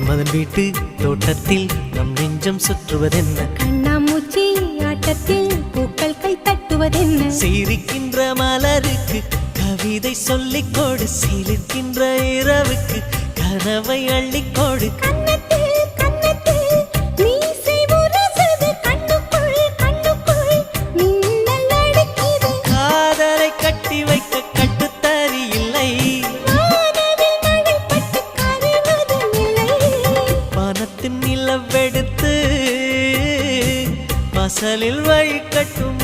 மன்மதன் வீட்டு தோட்டத்தில் நம் நெஞ்சம் சுற்றுவதென்ன? கண்ணாமூச்சி ஆட்டத்தில் பூக்கள் கை தட்டுவதென்ன? சிரிக்கின்ற மலருக்கு கவிதை சொல்லிக்கோடு, சிலிர்க்கின்ற இரவுக்கு கனவை அள்ளிக்கோடு. காதலை கட்டி வைக்க கட்டுத்தறி இல்லை, வானத்தின் நிலவெடுத்து வாசலில் வழி கட்டும்